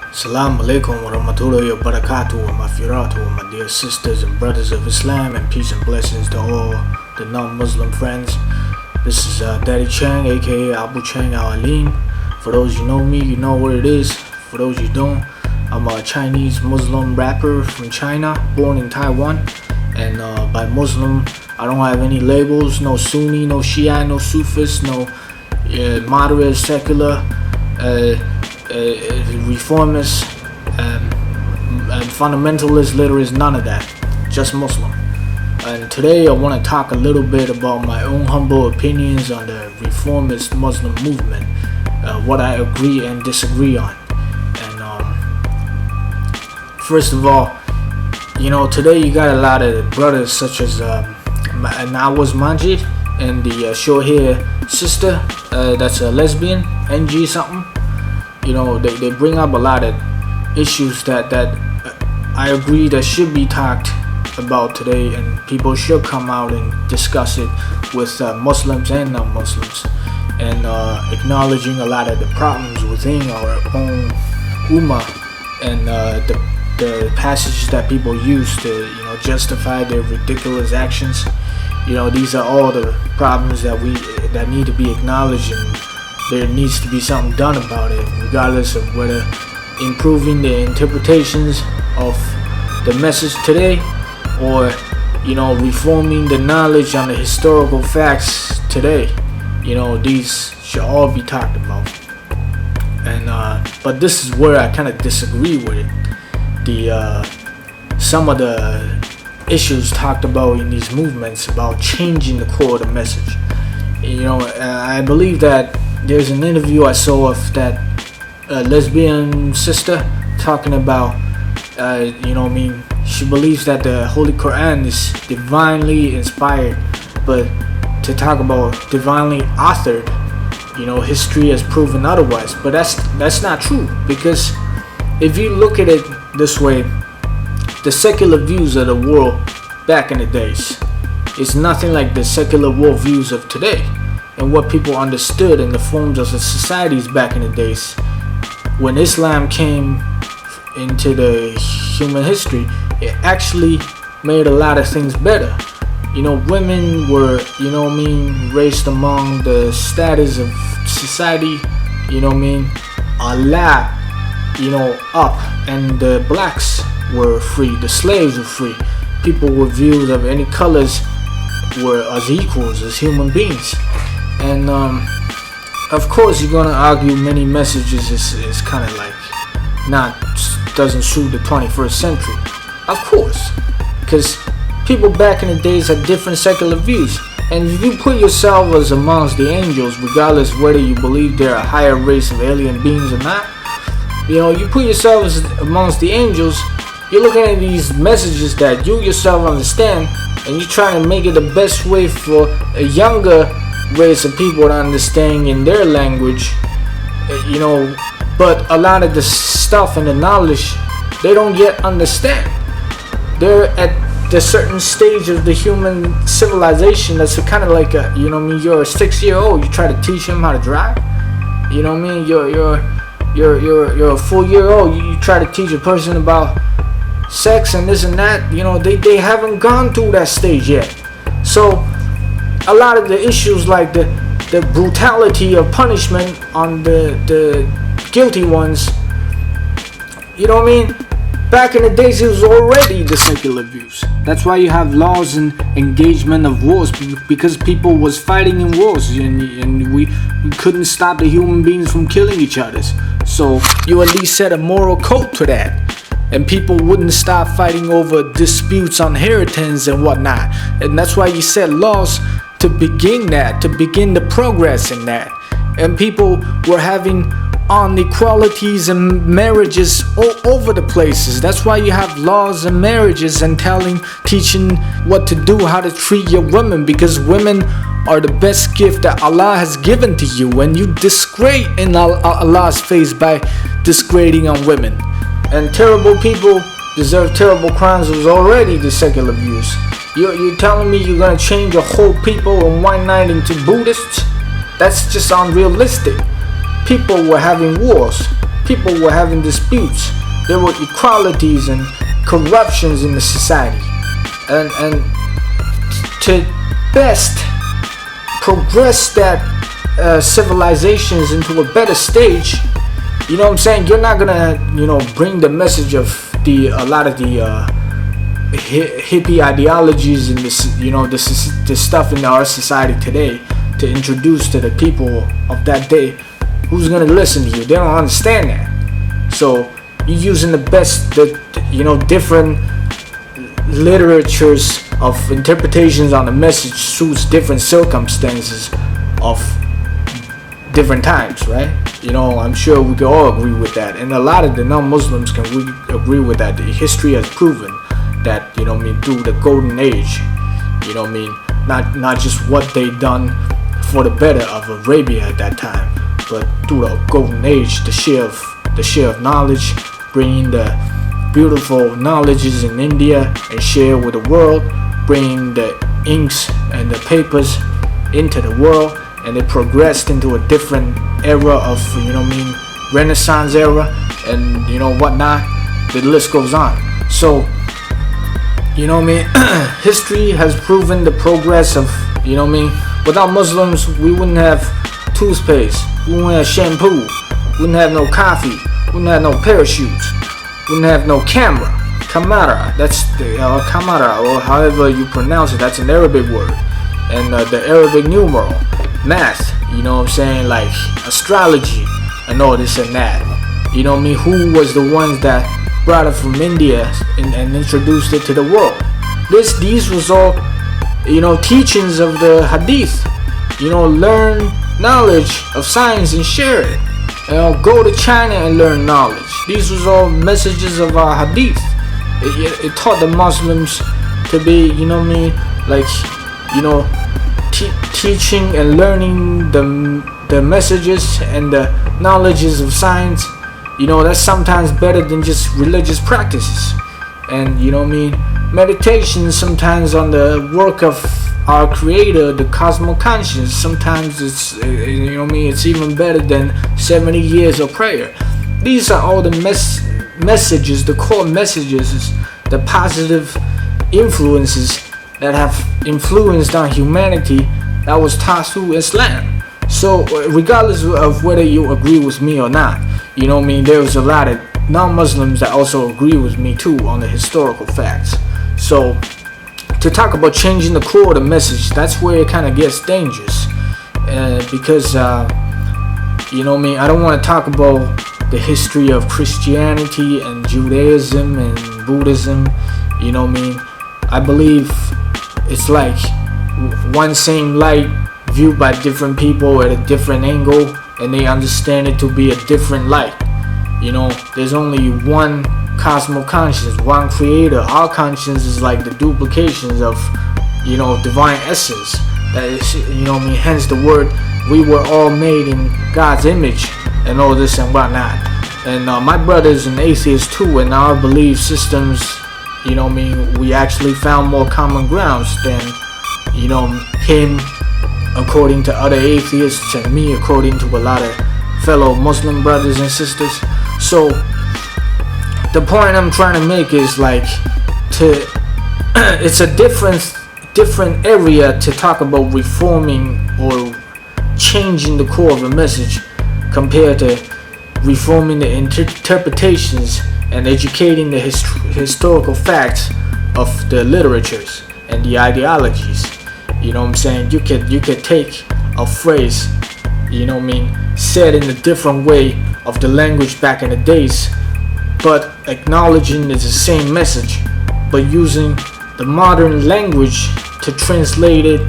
Assalamu alaikum wa rahmatullahi wa barakatuh wa mafiratuh, my dear sisters and brothers of Islam, and peace and blessings to all the non-Muslim friends. This is Daddy Chang, aka Abu Chang Al Alim. For those you know me, you know what it is. For those you don't, I'm a Chinese Muslim rapper from China, born in Taiwan. And by Muslim, I don't have any labels, no Sunni, no Shia, no Sufis, no moderate, secular, reformist, and fundamentalist, literalist, none of that. Just Muslim. And today I want to talk a little bit about my own humble opinions on the reformist Muslim movement, what I agree and disagree on. And first of all, today you got a lot of brothers such as Nawaz Majid and the short hair sister that's a lesbian, NG something. They bring up a lot of issues that I agree that should be talked about today, and people should come out and discuss it with Muslims and non-Muslims, and acknowledging a lot of the problems within our own ummah and the passages that people use to justify their ridiculous actions. These are all the problems that need to be acknowledged, and there needs to be something done about it, regardless of whether improving the interpretations of the message today or reforming the knowledge on the historical facts today. These should all be talked about. And but this is where I kind of disagree with it. Some of the issues talked about in these movements about changing the core of the message. I believe that there's an interview I saw of that lesbian sister talking about, she believes that the Holy Quran is divinely inspired, but to talk about divinely authored, history has proven otherwise. But that's not true, because if you look at it this way, the secular views of the world back in the days is nothing like the secular world views of today. And what people understood in the forms of the societies back in the days, when Islam came into the human history, it actually made a lot of things better. Women were, raised among the status of society, a lot, up, and the blacks were free, the slaves were free. People with views of any colors were as equals, as human beings. And of course you're gonna argue many messages is kind of like doesn't suit the 21st century, of course, because people back in the days had different secular views. And if you put yourself as amongst the angels, regardless whether you believe they're a higher race of alien beings or not, you put yourself as amongst the angels, you're looking at these messages that you yourself understand, and you're trying to make it the best way for a younger race of people to understand in their language, but a lot of the stuff and the knowledge they don't yet understand. They're at the certain stage of the human civilization that's kind of like you're a 6-year-old, you try to teach him how to drive. You're a 4-year-old, you try to teach a person about sex and this and that. They haven't gone through that stage yet. So a lot of the issues, like the brutality of punishment on the guilty ones, back in the days it was already the secular views. That's why you have laws and engagement of wars, because people was fighting in wars, and we couldn't stop the human beings from killing each other. So you at least set a moral code to that, and people wouldn't stop fighting over disputes on inheritance and whatnot. And that's why you set laws to begin the progress in that. And people were having inequalities and marriages all over the places. That's why you have laws and marriages and teaching what to do, how to treat your women, because women are the best gift that Allah has given to you. When you disgrace in Allah's face by disgrading on women, and terrible people deserve terrible crimes, was already the secular views. You're telling me you're gonna change a whole people in one night into Buddhists? That's just unrealistic. People were having wars. people were having disputes. There were equalities and corruptions in the society. And to best progress that civilizations into a better stage, you know what I'm saying, you're not gonna, bring the message of a lot of the hippie ideologies and this stuff in our society today to introduce to the people of that day. Who's gonna listen to you? They don't understand that. So you're using different literatures of interpretations on the message suits different circumstances of different times, right? I'm sure we can all agree with that, and a lot of the non-Muslims can agree with that. The history has proven that, through the golden age, not just what they done for the better of Arabia at that time, but through the golden age, the share of knowledge, bringing the beautiful knowledges in India and share with the world, bringing the inks and the papers into the world, and it progressed into a different era of, Renaissance era, and whatnot. The list goes on. So, history has proven the progress of, without Muslims, we wouldn't have toothpaste, we wouldn't have shampoo, we wouldn't have no coffee, we wouldn't have no parachutes, we wouldn't have no camera. Kamara, that's the kamara, or however you pronounce it, that's an Arabic word. And the Arabic numeral, math, like astrology, and all this and that. Who was the ones that brought it from India and introduced it to the world? These was all, teachings of the hadith. Learn knowledge of science and share it. Go to China and learn knowledge. These was all messages of our hadith. It taught the Muslims to be, teaching and learning the messages and the knowledges of science. That's sometimes better than just religious practices. And meditation sometimes on the work of our creator, the Cosmo Conscience. Sometimes it's it's even better than 70 years of prayer. These are all the messages, the core messages, the positive influences that have influenced on humanity that was taught through Islam. So regardless of whether you agree with me or not, there's a lot of non-Muslims that also agree with me too on the historical facts. So to talk about changing the core of the message, that's where it kind of gets dangerous, because I don't want to talk about the history of Christianity and Judaism and Buddhism. I believe it's like one same light viewed by different people at a different angle, and they understand it to be a different light. There's only one Cosmo Conscience, one creator. Our conscience is like the duplications of, divine essence. That is, hence the word, we were all made in God's image, and all this and whatnot. And my brother's an atheist too, and our belief systems, we actually found more common grounds than, him according to other atheists, and me according to a lot of fellow Muslim brothers and sisters. So the point I'm trying to make is it's a different area to talk about reforming or changing the core of a message compared to reforming the interpretations and educating the historical facts of the literatures and the ideologies. You could take a phrase, said in a different way of the language back in the days, but acknowledging it's the same message, but using the modern language to translate it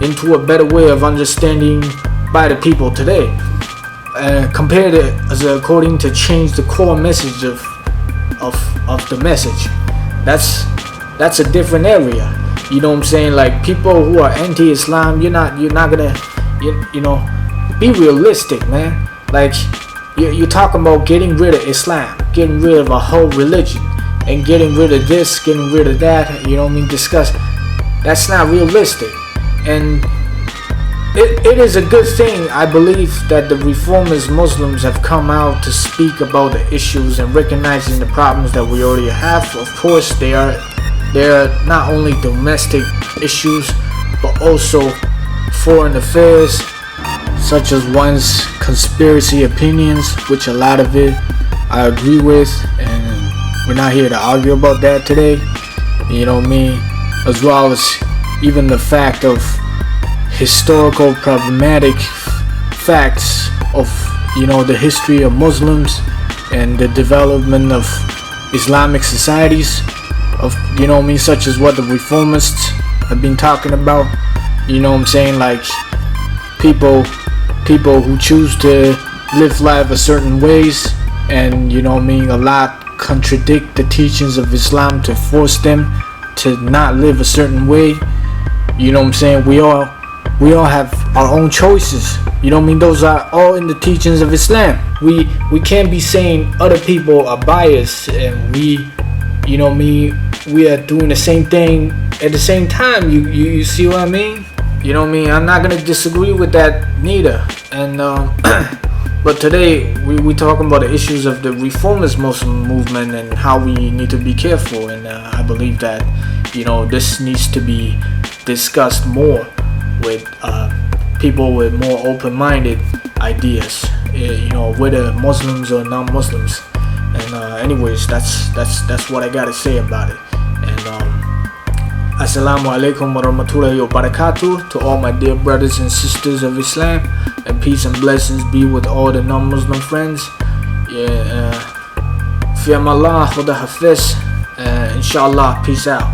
into a better way of understanding by the people today. Compared to according to change the core message of the message. That's a different area. Like people who are anti-Islam, you're not gonna be realistic, man. Like you're talking about getting rid of Islam, getting rid of a whole religion, and getting rid of this, getting rid of that. Discuss. That's not realistic. And it is a good thing. I believe that the reformist Muslims have come out to speak about the issues and recognizing the problems that we already have. Of course, they are not only domestic issues, but also foreign affairs, such as one's conspiracy opinions, which a lot of it I agree with, and we're not here to argue about that today. You know what I mean? As well as even the fact of historical problematic facts of, you know, the history of Muslims and the development of Islamic societies, of, you know what I mean, such as what the reformists have been talking about. You know what I'm saying? Like people who choose to live life a certain ways, and, you know what I mean, a lot contradict the teachings of Islam to force them to not live a certain way. You know what I'm saying? We all have our own choices. You know what I mean? Those are all in the teachings of Islam. We can't be saying other people are biased and we, you know what I mean, we are doing the same thing at the same time. You see what I mean? You know what I mean? I'm not gonna disagree with that neither. And but today we talking about the issues of the reformist Muslim movement and how we need to be careful. And I believe that, you know, this needs to be discussed more with people with more open-minded ideas. You know, whether Muslims or non-Muslims. And anyways, that's what I gotta say about it. And Assalamu alaikum wa rahmatullahi wa barakatuh to all my dear brothers and sisters of Islam, and peace and blessings be with all the non-Muslim friends. Fi amallah, khuda hafiz, inshallah, peace out.